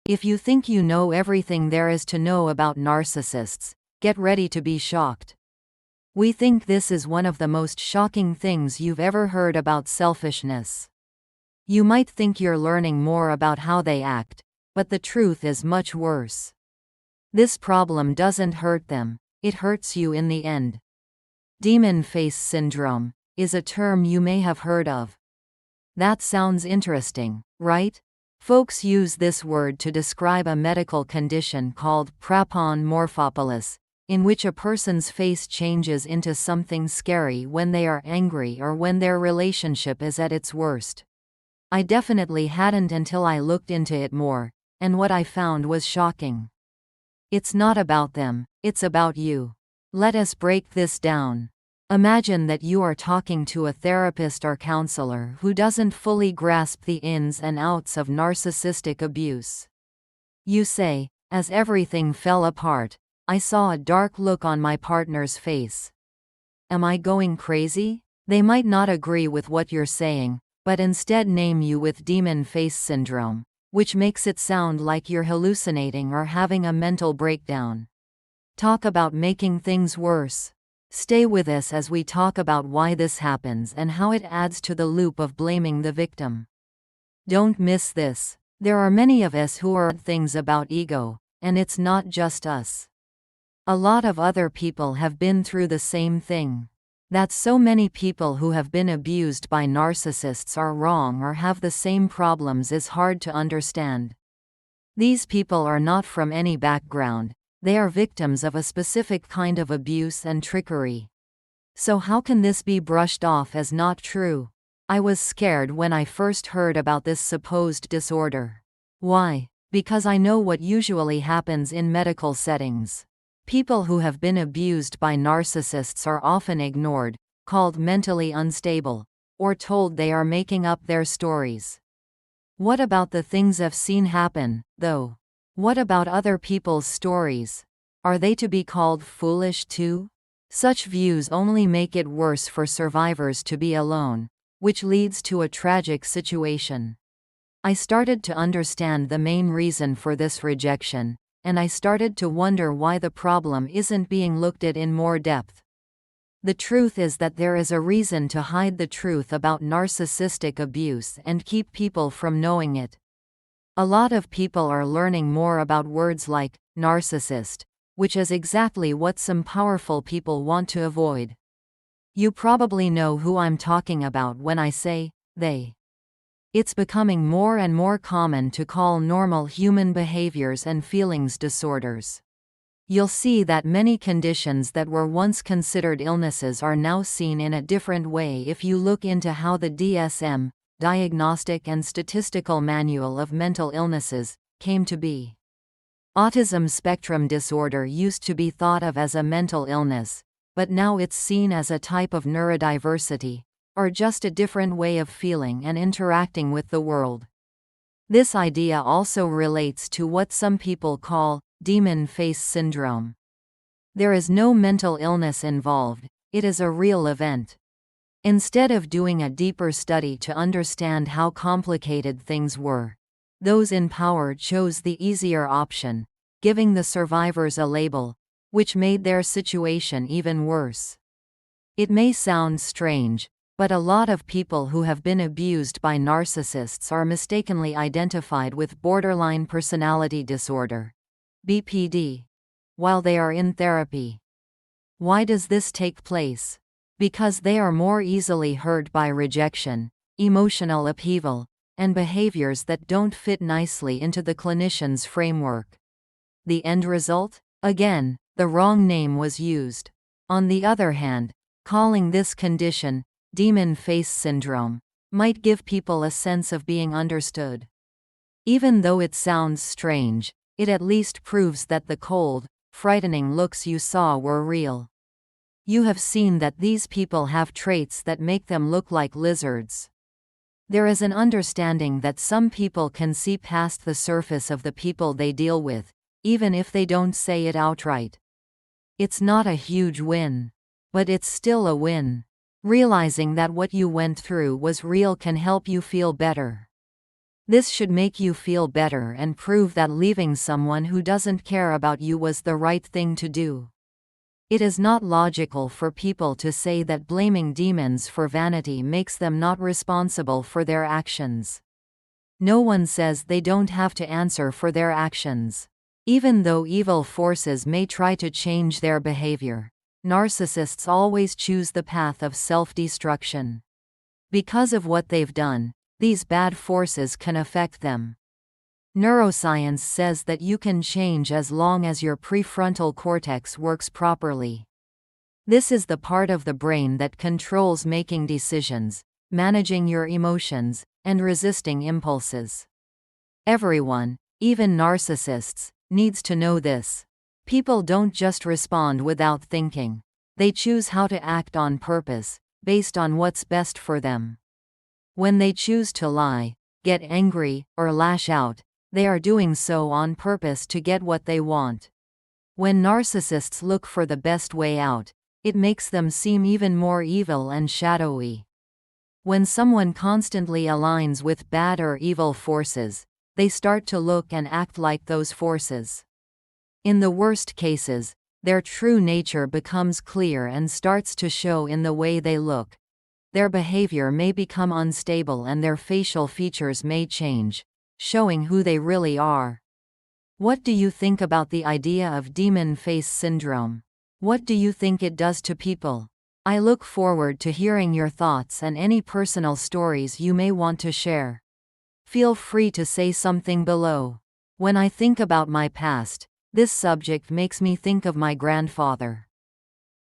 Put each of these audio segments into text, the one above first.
If you think you know everything there is to know about narcissists, get ready to be shocked. We think this is one of the most shocking things you've ever heard about selfishness. You might think you're learning more about how they act, but the truth is much worse. This problem doesn't hurt them, it hurts you in the end. Demon face syndrome is a term you may have heard of. That sounds interesting, right? Folks use this word to describe a medical condition called prapon morphopolis, in which a person's face changes into something scary when they are angry or when their relationship is at its worst. I definitely hadn't until I looked into it more, and what I found was shocking. It's not about them, it's about you. Let us break this down. Imagine that you are talking to a therapist or counselor who doesn't fully grasp the ins and outs of narcissistic abuse. You say, "As everything fell apart, I saw a dark look on my partner's face. Am I going crazy?" They might not agree with what you're saying, but instead name you with demon face syndrome, which makes it sound like you're hallucinating or having a mental breakdown. Talk about making things worse. Stay with us as we talk about why this happens and how it adds to the loop of blaming the victim. Don't miss this. There are many of us who are things about ego, and it's not just us. A lot of other people have been through the same thing. That so many people who have been abused by narcissists are wrong or have the same problems is hard to understand. These people are not from any background. They are victims of a specific kind of abuse and trickery. So how can this be brushed off as not true? I was scared when I first heard about this supposed disorder. Why? Because I know what usually happens in medical settings. People who have been abused by narcissists are often ignored, called mentally unstable, or told they are making up their stories. What about the things I've seen happen, though? What about other people's stories? Are they to be called foolish too? Such views only make it worse for survivors to be alone, which leads to a tragic situation. I started to understand the main reason for this rejection, and I started to wonder why the problem isn't being looked at in more depth. The truth is that there is a reason to hide the truth about narcissistic abuse and keep people from knowing it. A lot of people are learning more about words like narcissist, which is exactly what some powerful people want to avoid. You probably know who I'm talking about when I say they. It's becoming more and more common to call normal human behaviors and feelings disorders. You'll see that many conditions that were once considered illnesses are now seen in a different way if you look into how the DSM, Diagnostic and Statistical Manual of Mental Illnesses, came to be. Autism spectrum disorder used to be thought of as a mental illness, but now it's seen as a type of neurodiversity, or just a different way of feeling and interacting with the world. This idea also relates to what some people call demon face syndrome. There is no mental illness involved, it is a real event. Instead of doing a deeper study to understand how complicated things were, those in power chose the easier option, giving the survivors a label, which made their situation even worse. It may sound strange, but a lot of people who have been abused by narcissists are mistakenly identified with borderline personality disorder, BPD, while they are in therapy. Why does this take place? Because they are more easily hurt by rejection, emotional upheaval, and behaviors that don't fit nicely into the clinician's framework. The end result? Again, the wrong name was used. On the other hand, calling this condition demon face syndrome might give people a sense of being understood. Even though it sounds strange, it at least proves that the cold, frightening looks you saw were real. You have seen that these people have traits that make them look like lizards. There is an understanding that some people can see past the surface of the people they deal with, even if they don't say it outright. It's not a huge win, but it's still a win. Realizing that what you went through was real can help you feel better. This should make you feel better and prove that leaving someone who doesn't care about you was the right thing to do. It is not logical for people to say that blaming demons for vanity makes them not responsible for their actions. No one says they don't have to answer for their actions. Even though evil forces may try to change their behavior, narcissists always choose the path of self-destruction. Because of what they've done, these bad forces can affect them. Neuroscience says that you can change as long as your prefrontal cortex works properly. This is the part of the brain that controls making decisions, managing your emotions, and resisting impulses. Everyone, even narcissists, needs to know this. People don't just respond without thinking. They choose how to act on purpose, based on what's best for them. When they choose to lie, get angry, or lash out, they are doing so on purpose to get what they want. When narcissists look for the best way out, it makes them seem even more evil and shadowy. When someone constantly aligns with bad or evil forces, they start to look and act like those forces. In the worst cases, their true nature becomes clear and starts to show in the way they look. Their behavior may become unstable and their facial features may change, showing who they really are. What do you think about the idea of demon face syndrome? What do you think it does to people? I look forward to hearing your thoughts and any personal stories you may want to share. Feel free to say something below. When I think about my past, this subject makes me think of my grandfather.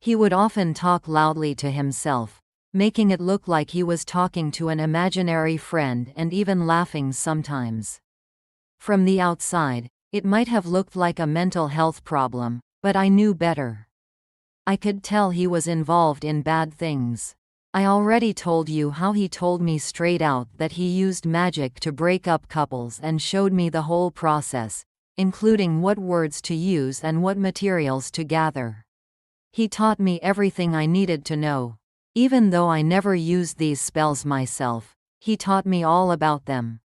He would often talk loudly to himself, making it look like he was talking to an imaginary friend and even laughing sometimes. From the outside, it might have looked like a mental health problem, but I knew better. I could tell he was involved in bad things. I already told you how he told me straight out that he used magic to break up couples and showed me the whole process, including what words to use and what materials to gather. He taught me everything I needed to know. Even though I never used these spells myself, he taught me all about them.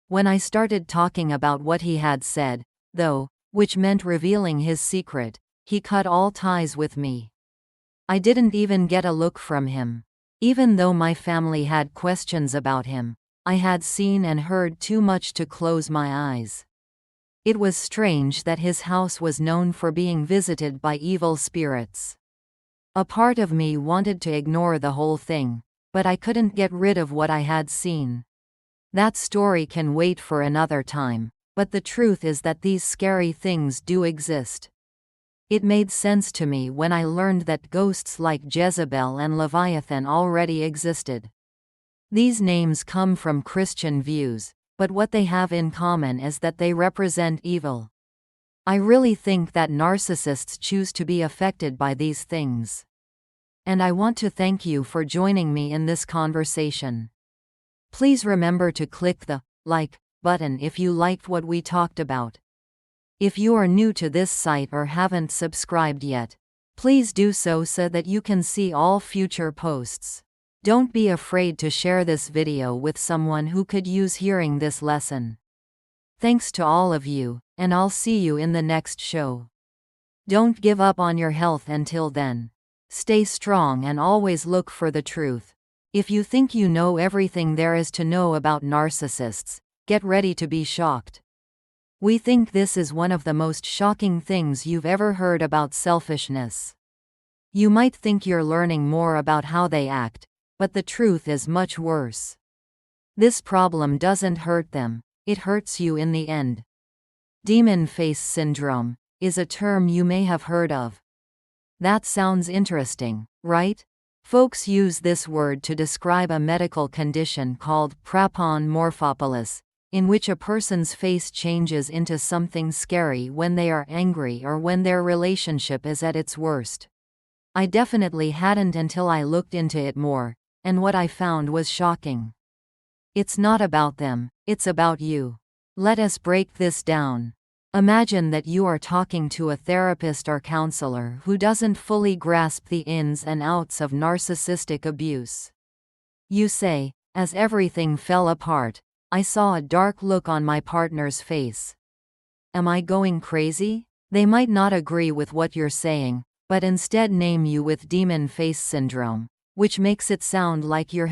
When I started talking about what he had said, though, which meant revealing his secret, he cut all ties with me. I didn't even get a look from him. Even though my family had questions about him, I had seen and heard too much to close my eyes. It was strange that his house was known for being visited by evil spirits. A part of me wanted to ignore the whole thing, but I couldn't get rid of what I had seen. That story can wait for another time, but the truth is that these scary things do exist. It made sense to me when I learned that ghosts like Jezebel and Leviathan already existed. These names come from Christian views, but what they have in common is that they represent evil. I really think that narcissists choose to be affected by these things. And I want to thank you for joining me in this conversation. Please remember to click the like button if you liked what we talked about. If you are new to this site or haven't subscribed yet, please do so that you can see all future posts. Don't be afraid to share this video with someone who could use hearing this lesson. Thanks to all of you, and I'll see you in the next show. Don't give up on your health until then. Stay strong and always look for the truth. If you think you know everything there is to know about narcissists, get ready to be shocked. We think this is one of the most shocking things you've ever heard about selfishness. You might think you're learning more about how they act, but the truth is much worse. This problem doesn't hurt them, it hurts you in the end. Demon face syndrome is a term you may have heard of. That sounds interesting, right? Folks use this word to describe a medical condition called prapon morphopolis, in which a person's face changes into something scary when they are angry or when their relationship is at its worst. I definitely hadn't until I looked into it more, and what I found was shocking. It's not about them, it's about you. Let us break this down. Imagine that you are talking to a therapist or counselor who doesn't fully grasp the ins and outs of narcissistic abuse. You say, as everything fell apart, I saw a dark look on my partner's face. Am I going crazy? They might not agree with what you're saying, but instead name you with demon face syndrome, which makes it sound like you're